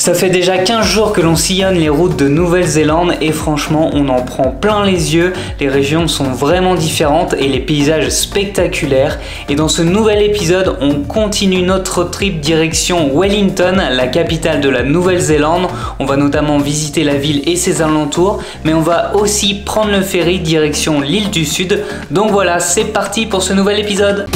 Ça fait déjà 15 jours que l'on sillonne les routes de Nouvelle-Zélande et franchement on en prend plein les yeux, les régions sont vraiment différentes et les paysages spectaculaires. Et dans ce nouvel épisode on continue notre trip direction Wellington, la capitale de la Nouvelle-Zélande. On va notamment visiter la ville et ses alentours, mais on va aussi prendre le ferry direction l'île du Sud. Donc voilà, c'est parti pour ce nouvel épisode.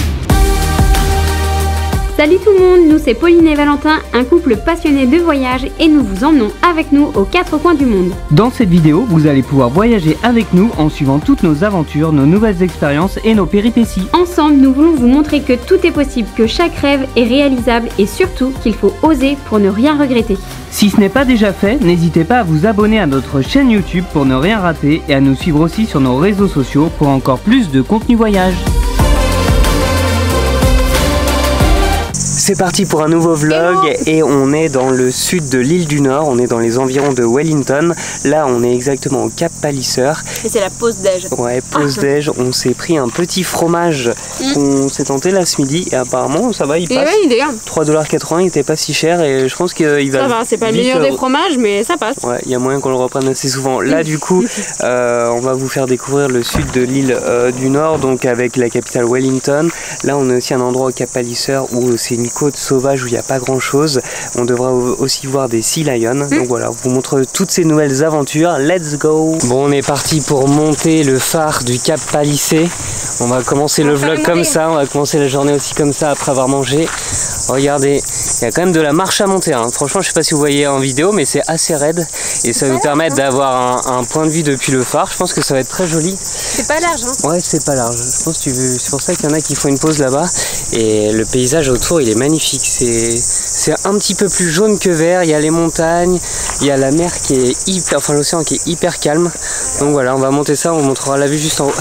Salut tout le monde, nous c'est Pauline et Valentin, un couple passionné de voyage et nous vous emmenons avec nous aux quatre coins du monde. Dans cette vidéo, vous allez pouvoir voyager avec nous en suivant toutes nos aventures, nos nouvelles expériences et nos péripéties. Ensemble, nous voulons vous montrer que tout est possible, que chaque rêve est réalisable et surtout qu'il faut oser pour ne rien regretter. Si ce n'est pas déjà fait, n'hésitez pas à vous abonner à notre chaîne YouTube pour ne rien rater et à nous suivre aussi sur nos réseaux sociaux pour encore plus de contenu voyage. C'est parti pour un nouveau vlog et on est dans le sud de l'île du Nord, on est dans les environs de Wellington. Là on est exactement au Cap Palliser. Et c'est la pause déj. Ouais, pause déj, on s'est pris un petit fromage qu'on s'est tenté là ce midi et apparemment ça va, il passe. 3,80 $, il était pas si cher et je pense qu'il va... Ça va, c'est pas le meilleur des fromages mais ça passe. Ouais, il y a moyen qu'on le reprenne assez souvent. Là du coup, on va vous faire découvrir le sud de l'île du Nord, donc avec la capitale Wellington. Là on a aussi un endroit au Cap Palliser où c'est une côte sauvage où il n'y a pas grand chose. On devra aussi voir des sea lions. Donc voilà, on vous montre toutes ces nouvelles aventures. Let's go! Bon, on est parti pour monter le phare du Cap Palliser. On va commencer le vlog comme ça. On va commencer la journée aussi comme ça après avoir mangé. Regardez, il y a quand même de la marche à monter. Hein. Franchement, je sais pas si vous voyez en vidéo, mais c'est assez raide. Et ça nous permet d'avoir un point de vue depuis le phare. Je pense que ça va être très joli. C'est pas large, hein? Ouais, c'est pas large. Je pense que c'est pour ça qu'il y en a qui font une pause là-bas. Et le paysage autour, il est magnifique. C'est un petit peu plus jaune que vert. Il y a les montagnes, il y a la mer qui est hyper, enfin l'océan qui est hyper calme. Donc voilà, on va monter ça, on vous montrera la vue juste en haut.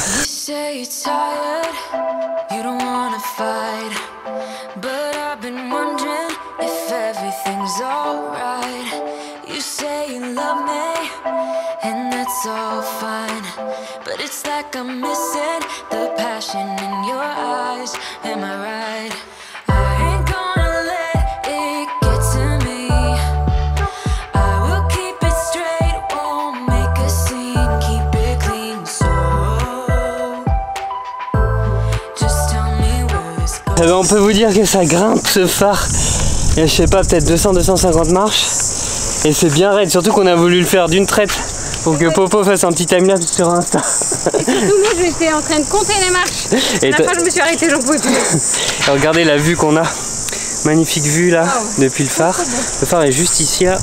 On peut vous dire que ça grimpe ce phare. Il y a, je sais pas, peut-être 200-250 marches. Et c'est bien raide, surtout qu'on a voulu le faire d'une traite pour que Popo fasse un petit timelapse sur Insta. Et surtout moi j'étais en train de compter les marches. Et la fois je me suis arrêtée, j'en pouvais plus. Et regardez la vue qu'on a. Magnifique vue là, depuis le phare. Le phare est juste ici là.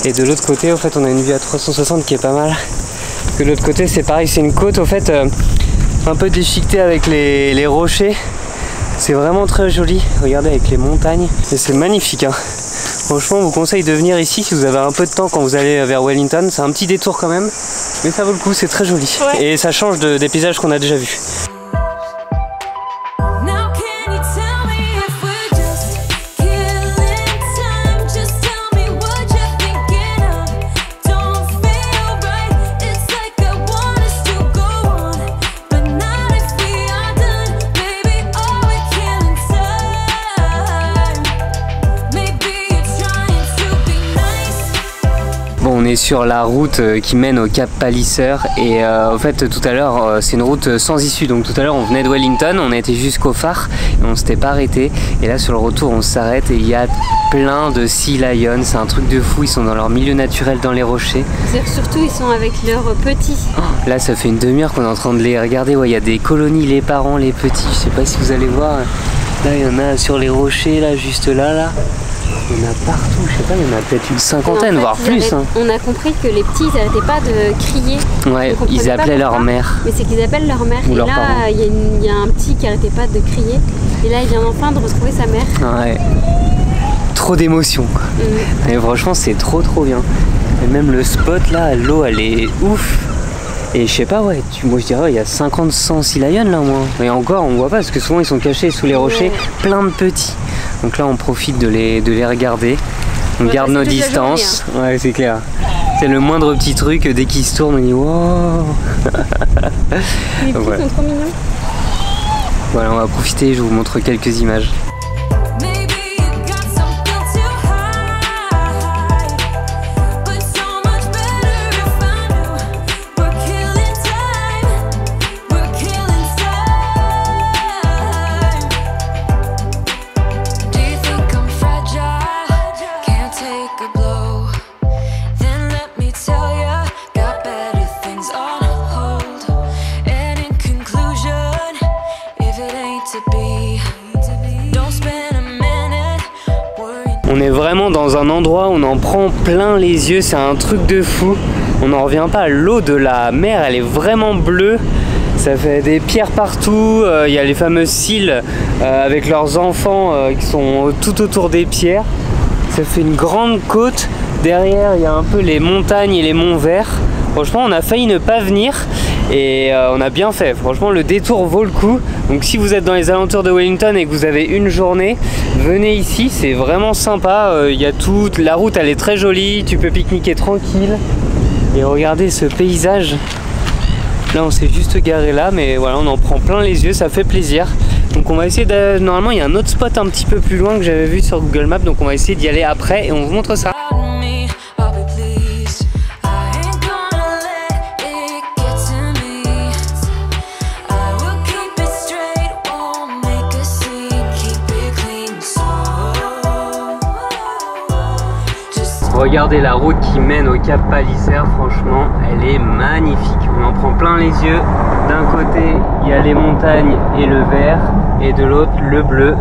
Et de l'autre côté, en fait, on a une vue à 360 qui est pas mal. De l'autre côté, c'est pareil, c'est une côte, au fait, un peu déchiquetée avec les rochers. C'est vraiment très joli, regardez avec les montagnes, et c'est magnifique hein. Franchement on vous conseille de venir ici si vous avez un peu de temps quand vous allez vers Wellington. C'est un petit détour quand même, mais ça vaut le coup, c'est très joli. Ouais. Et ça change des paysages qu'on a déjà vus. On est sur la route qui mène au Cap Palliser et en fait tout à l'heure c'est une route sans issue, donc tout à l'heure on venait de Wellington, on a été jusqu'au phare et on s'était pas arrêté, et là sur le retour on s'arrête et il y a plein de sea lions, c'est un truc de fou, ils sont dans leur milieu naturel dans les rochers. Surtout ils sont avec leurs petits. Là ça fait une demi-heure qu'on est en train de les regarder, ouais, il y a des colonies, les parents, les petits, je sais pas si vous allez voir, là il y en a sur les rochers, là juste là. Il y en a partout, je sais pas, il y en a peut-être une cinquantaine, voire plus. On a compris que les petits, ils n'arrêtaient pas de crier. Ouais, ils appelaient leur mère. Mais c'est qu'ils appellent leur mère. Ou et leurs là, parents. Il y a un petit qui n'arrêtait pas de crier. Et là, il vient enfin de retrouver sa mère. Ouais. Trop d'émotion, quoi. Et franchement, c'est trop bien. Et même le spot là, l'eau, elle est ouf. Et je sais pas, ouais, moi je dirais, il y a 50-100 sea lions là au moins. Et encore, on voit pas parce que souvent ils sont cachés sous les rochers, plein de petits. Donc là, on profite de les regarder. On garde nos distances. Journée, hein. Ouais, c'est clair. C'est le moindre petit truc, dès qu'ils se tournent, on dit wow. Les petits sont trop mignons. Voilà, on va profiter, je vous montre quelques images. est vraiment dans un endroit où on en prend plein les yeux, c'est un truc de fou. On n'en revient pas, l'eau de la mer elle est vraiment bleue. Ça fait des pierres partout, il y a les fameuses îles avec leurs enfants qui sont tout autour des pierres. Ça fait une grande côte, derrière il y a un peu les montagnes et les monts verts. Franchement on a failli ne pas venir et on a bien fait, franchement le détour vaut le coup. Donc si vous êtes dans les alentours de Wellington et que vous avez une journée, venez ici, c'est vraiment sympa. Il y a tout, la route elle est très jolie, tu peux pique-niquer tranquille. Et regardez ce paysage. Là on s'est juste garé là, mais voilà on en prend plein les yeux, ça fait plaisir. Donc on va essayer de... Normalement il y a un autre spot un petit peu plus loin que j'avais vu sur Google Maps, donc on va essayer d'y aller après et on vous montre ça. Regardez la route qui mène au Cap Palliser, franchement elle est magnifique. On en prend plein les yeux. D'un côté il y a les montagnes et le vert, et de l'autre le bleu.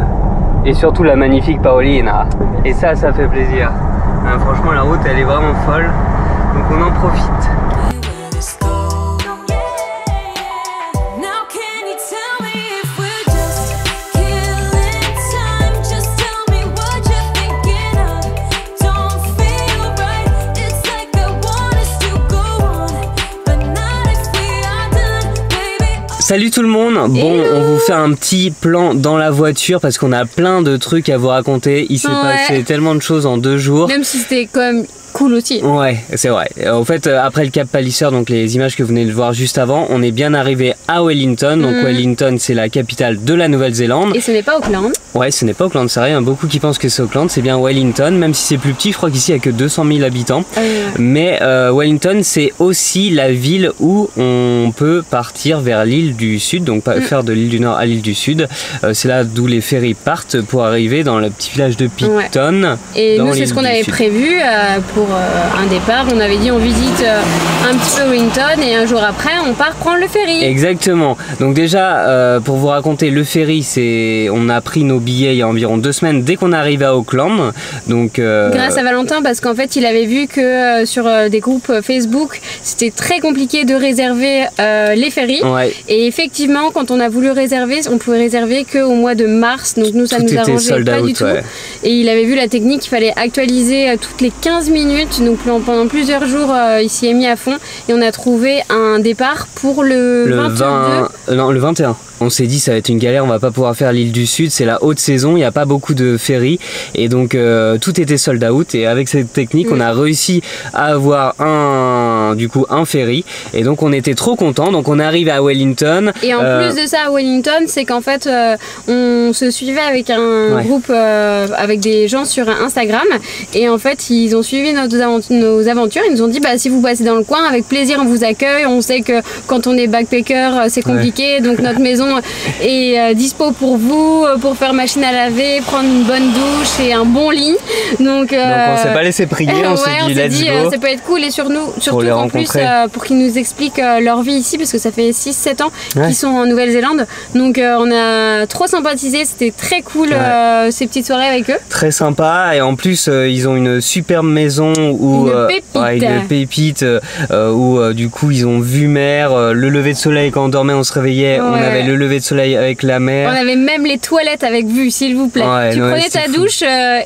Et surtout la magnifique Paolina. Et ça fait plaisir. Franchement la route elle est vraiment folle. Donc on en profite. Salut tout le monde. Bon, on vous fait un petit plan dans la voiture parce qu'on a plein de trucs à vous raconter. Il s'est passé tellement de choses en 2 jours. Même si c'était comme cool aussi. Ouais, c'est vrai. En fait, après le Cap Palliser, donc les images que vous venez de voir juste avant, on est bien arrivé à Wellington. Donc Wellington, c'est la capitale de la Nouvelle-Zélande. Et ce n'est pas Auckland. Ouais, ce n'est pas Auckland, c'est vrai. Il y a beaucoup qui pensent que c'est Auckland. C'est bien Wellington, même si c'est plus petit. Je crois qu'ici, il n'y a que 200 000 habitants. Mais Wellington, c'est aussi la ville où on peut partir vers l'île du Sud. Donc faire de l'île du Nord à l'île du Sud. C'est là d'où les ferries partent pour arriver dans le petit village de Picton. Ouais. Et nous, c'est ce qu'on avait prévu pour un départ. On avait dit on visite un petit peu Wellington et un jour après on part prendre le ferry. Exactement. Donc déjà pour vous raconter le ferry, on a pris nos billets il y a environ 2 semaines dès qu'on est arrivé à Auckland. Donc grâce à Valentin, parce qu'en fait il avait vu que sur des groupes Facebook c'était très compliqué de réserver les ferries. Ouais. Et effectivement quand on a voulu réserver, on pouvait réserver qu'au mois de mars. Donc nous ça nous arrangeait pas du tout. Et il avait vu la technique, il fallait actualiser toutes les 15 minutes. Donc pendant plusieurs jours il s'y est mis à fond et on a trouvé un départ pour le 22. Non, le 21. On s'est dit ça va être une galère, on va pas pouvoir faire l'île du Sud, c'est la haute saison, il n'y a pas beaucoup de ferries et donc tout était sold out et avec cette technique on a réussi à avoir un ferry et donc on était trop contents. Donc on est arrivé à Wellington. Et en plus de ça à Wellington, c'est qu'en fait on se suivait avec un groupe avec des gens sur Instagram et en fait ils ont suivi nos aventures, ils nous ont dit bah si vous passez dans le coin avec plaisir on vous accueille, on sait que quand on est backpacker c'est compliqué donc notre maison est dispo pour vous, pour faire machine à laver, prendre une bonne douche et un bon lit. Donc on s'est pas laissé prier, on s'est dit let's go. Ça peut être cool et surtout en plus pour qu'ils nous expliquent leur vie ici parce que ça fait 6-7 ans qu'ils sont en Nouvelle-Zélande. Donc on a trop sympathisé, c'était très cool ces petites soirées avec eux. Très sympa et en plus ils ont une superbe maison où une pépite où du coup ils ont vue mer, le lever de soleil quand on dormait, on se réveillait, on avait le lever de soleil avec la mer. On avait même les toilettes avec vue, s'il vous plaît. Tu prenais ta douche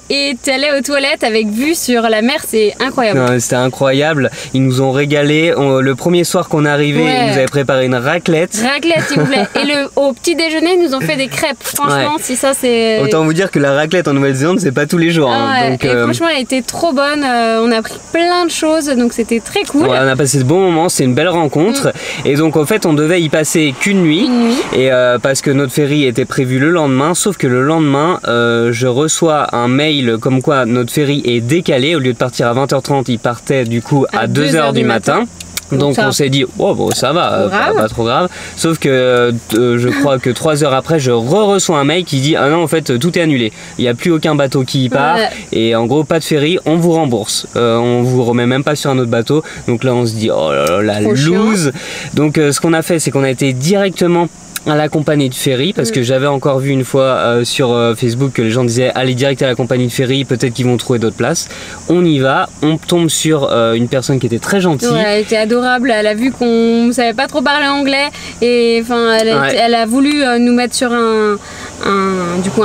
et tu allais aux toilettes avec vue sur la mer, c'est incroyable. C'était incroyable, ils nous ont régalé. Le premier soir qu'on est arrivé, ils nous avaient préparé une raclette. Raclette, s'il vous plaît. Et au petit déjeuner, ils nous ont fait des crêpes. Franchement, si ça c'est... Autant vous dire que la raclette en Nouvelle-Zélande, c'est pas tous les jours. Donc, et franchement, elle était trop bonne. On a appris plein de choses, donc c'était très cool. On a passé de bons moments, c'est une belle rencontre. Et donc en fait, on devait y passer qu'une nuit. Et parce que notre ferry était prévu le lendemain, sauf que le lendemain je reçois un mail comme quoi notre ferry est décalé. Au lieu de partir à 20h30, il partait du coup à 2h du matin. Donc on s'est dit, oh bon ça va, pas trop grave. Sauf que je crois que 3 heures après, je reçois un mail qui dit ah non en fait tout est annulé. Il n'y a plus aucun bateau qui y part et en gros pas de ferry, on vous rembourse. On vous remet même pas sur un autre bateau. Donc là on se dit oh là là, la loose. Donc ce qu'on a fait, c'est qu'on a été directement à la compagnie de ferry parce que j'avais encore vu une fois sur Facebook que les gens disaient allez direct à la compagnie de ferry, peut-être qu'ils vont trouver d'autres places. On y va, on tombe sur une personne qui était très gentille. Ouais, elle était adorable, elle a vu qu'on ne savait pas trop parler anglais et enfin elle a voulu nous mettre sur un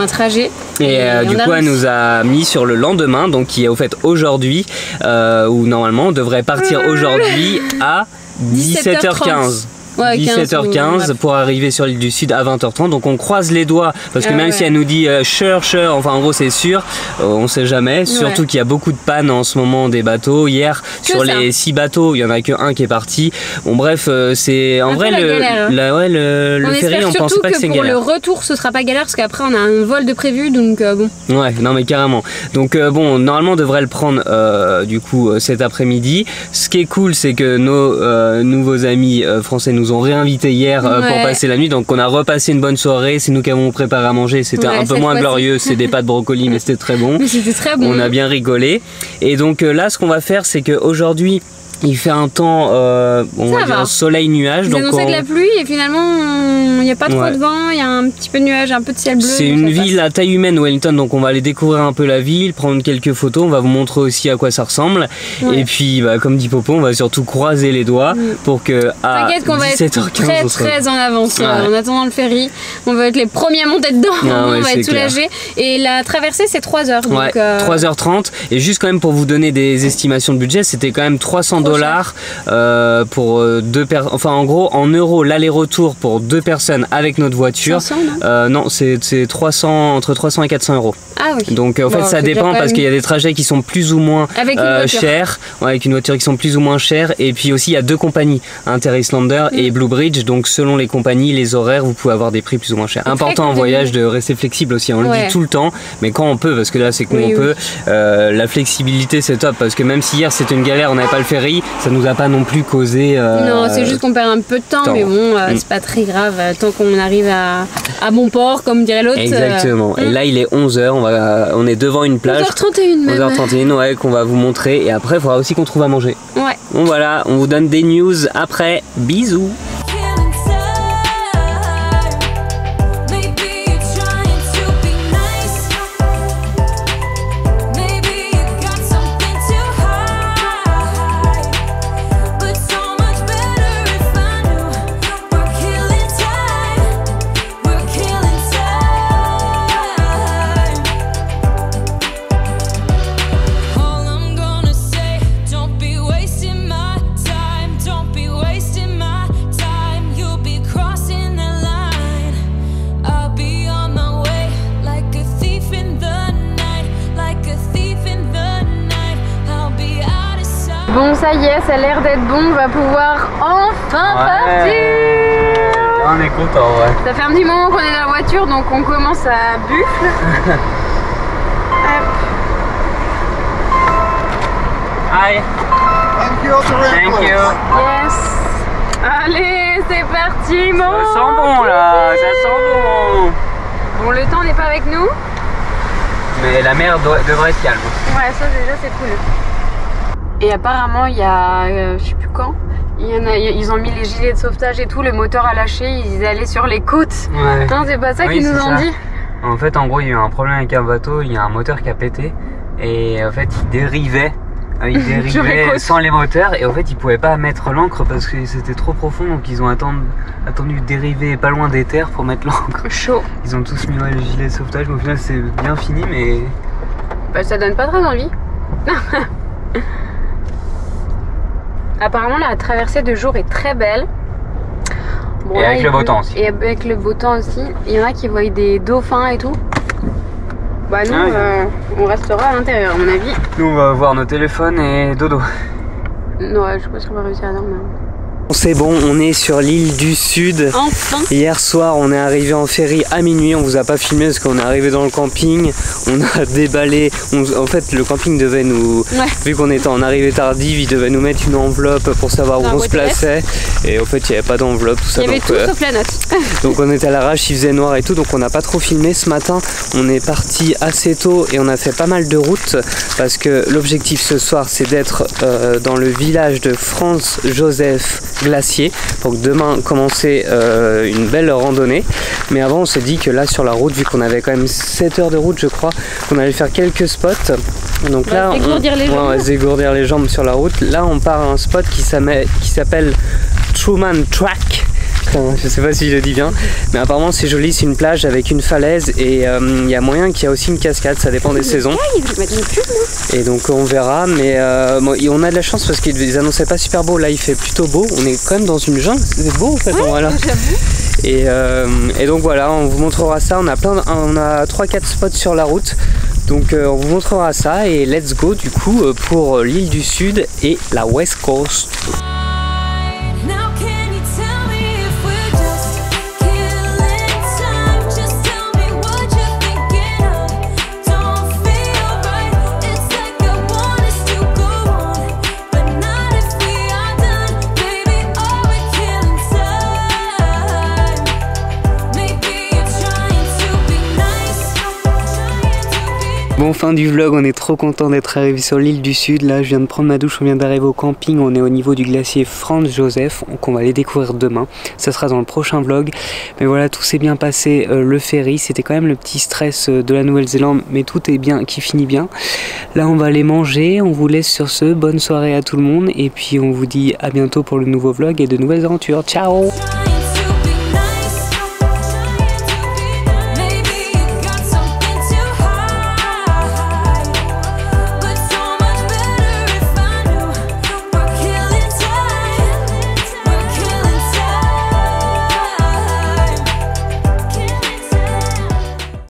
trajet. Et du coup elle nous a mis sur le lendemain, donc qui est au fait aujourd'hui, où normalement on devrait partir aujourd'hui à 17h15. Ouais, 17h15 pour arriver sur l'île du Sud à 20h30, donc on croise les doigts parce que même si elle nous dit sure, enfin en gros c'est sûr, on sait jamais, surtout qu'il y a beaucoup de pannes en ce moment des bateaux. Hier sur les 6 bateaux il y en a qu'un qui est parti. Bon bref c'est en vrai le ferry on pense pas que c'est pour galère. Le retour ce sera pas galère parce qu'après on a un vol de prévu donc bon. Ouais non mais carrément, donc bon normalement on devrait le prendre du coup cet après-midi. Ce qui est cool c'est que nos nouveaux amis français nous ont réinvité hier pour passer la nuit, donc on a repassé une bonne soirée. C'est nous qui avons préparé à manger, c'était un peu moins glorieux, c'est des pâtes brocoli mais c'était très bon. C'était très bon. On a bien rigolé et donc là ce qu'on va faire c'est qu'aujourd'hui il fait un temps, on va dire soleil-nuage. Ils annonçaient de la pluie et finalement il n'y a pas trop de vent, il y a un petit peu de nuages, un peu de ciel bleu. C'est une ville à taille humaine, Wellington, donc on va aller découvrir un peu la ville, prendre quelques photos, on va vous montrer aussi à quoi ça ressemble. Et puis comme dit Popo, on va surtout croiser les doigts pour que à 17h15 qu'on va être très en avance en attendant le ferry. On va être les premiers à monter dedans, on va être soulagés. Et la traversée c'est 3 heures. Donc, 3h30 et juste quand même pour vous donner des estimations de budget, c'était quand même $300 pour 2 personnes, enfin en gros en euros l'aller-retour pour 2 personnes avec notre voiture. 500, non c'est 300, entre 300 et 400 euros. Ah oui. Donc en fait ça dépend parce qu'il y a des trajets qui sont plus ou moins chers, avec une voiture qui sont plus ou moins chères, et puis aussi il y a 2 compagnies, Inter-Islander et Blue Bridge, donc selon les compagnies, les horaires, vous pouvez avoir des prix plus ou moins chers. Important en voyage de rester flexible aussi, on le dit tout le temps, mais quand on peut, parce que là c'est qu'on peut, la flexibilité c'est top, parce que même si hier c'était une galère, on n'avait pas le ferry, ça nous a pas non plus causé... non, c'est juste qu'on perd un peu de temps, mais bon, c'est pas très grave, tant qu'on arrive à bon port, comme dirait l'autre. Exactement, et là il est 11h, on est devant une plage. 11h31 même. 11h31, qu'on va vous montrer, et après il faudra aussi qu'on trouve à manger. Ouais. Bon voilà, on vous donne des news après, bisous. Bon, ça y est, ça a l'air d'être bon, on va pouvoir enfin partir. On est content, Ça fait un petit moment qu'on est dans la voiture, donc on commence à buffle. Hop. Hi. Thank you. Thank you. Yes. Allez, c'est parti, mon. Ça sent bon là, ça sent bon. Bon, le temps n'est pas avec nous. Mais la mer devrait être calme. Ouais, ça déjà c'est cool. Et apparemment, il y a, je sais plus quand, ils ont mis les gilets de sauvetage et tout, le moteur a lâché, ils allaient sur les côtes. Ouais. Non, c'est pas ça qu'ils nous ont dit. En fait, en gros, il y a eu un problème avec un bateau, il y a un moteur qui a pété, et en fait, il dérivait sans les moteurs, et en fait, ils pouvaient pas mettre l'ancre parce que c'était trop profond, donc ils ont attendu de dériver pas loin des terres pour mettre l'ancre. Chaud. Ils ont tous mis les gilets de sauvetage, mais au final, c'est bien fini, mais... Bah, ça donne pas très envie. Apparemment la traversée de jour est très belle. Bon, et là, avec le beau temps aussi. Et avec le beau temps aussi. Il y en a qui voient des dauphins et tout. Bah nous, on restera à l'intérieur à mon avis. Nous on va voir nos téléphones et dodo. Ouais, je sais pas si on va réussir à dormir. C'est bon, on est sur l'île du Sud. Enfin. Hier soir, on est arrivé en ferry à minuit. On vous a pas filmé parce qu'on est arrivé dans le camping. On a déballé. En fait, le camping devait nous, vu qu'on était en arrivée tardive, il devait nous mettre une enveloppe pour savoir où on se plaçait. Et en fait, il n'y avait pas d'enveloppe, tout ça. Il y avait tout sauf la note. Donc on était à l'arrache, il faisait noir et tout, donc on n'a pas trop filmé. Ce matin, on est parti assez tôt et on a fait pas mal de routes parce que l'objectif ce soir, c'est d'être dans le village de Franz Josef Glacier pour demain commencer une belle randonnée. Mais avant on s'est dit que là sur la route, vu qu'on avait quand même 7 heures de route je crois, qu'on allait faire quelques spots. Donc là on va dégourdir les jambes sur la route. Là on part à un spot qui s'appelle Truman Track. Je sais pas si je le dis bien, mais apparemment c'est joli, c'est une plage avec une falaise et il y a moyen qu'il y a aussi une cascade, ça dépend des saisons. Et donc on verra, mais bon, on a de la chance parce qu'ils annonçaient pas super beau, là il fait plutôt beau, on est quand même dans une jungle, c'est beau en fait. Voilà. Et donc voilà, on vous montrera ça, on a 3-4 spots sur la route. Donc on vous montrera ça et let's go du coup pour l'île du Sud et la West Coast. Bon, fin du vlog, on est trop content d'être arrivé sur l'île du Sud. Là, je viens de prendre ma douche, on vient d'arriver au camping. On est au niveau du glacier Franz Josef, qu'on va aller découvrir demain. Ça sera dans le prochain vlog. Mais voilà, tout s'est bien passé. Le ferry, c'était quand même le petit stress de la Nouvelle-Zélande, mais tout est bien, qui finit bien. Là, on va aller manger. On vous laisse sur ce. Bonne soirée à tout le monde. Et puis, on vous dit à bientôt pour le nouveau vlog et de nouvelles aventures. Ciao!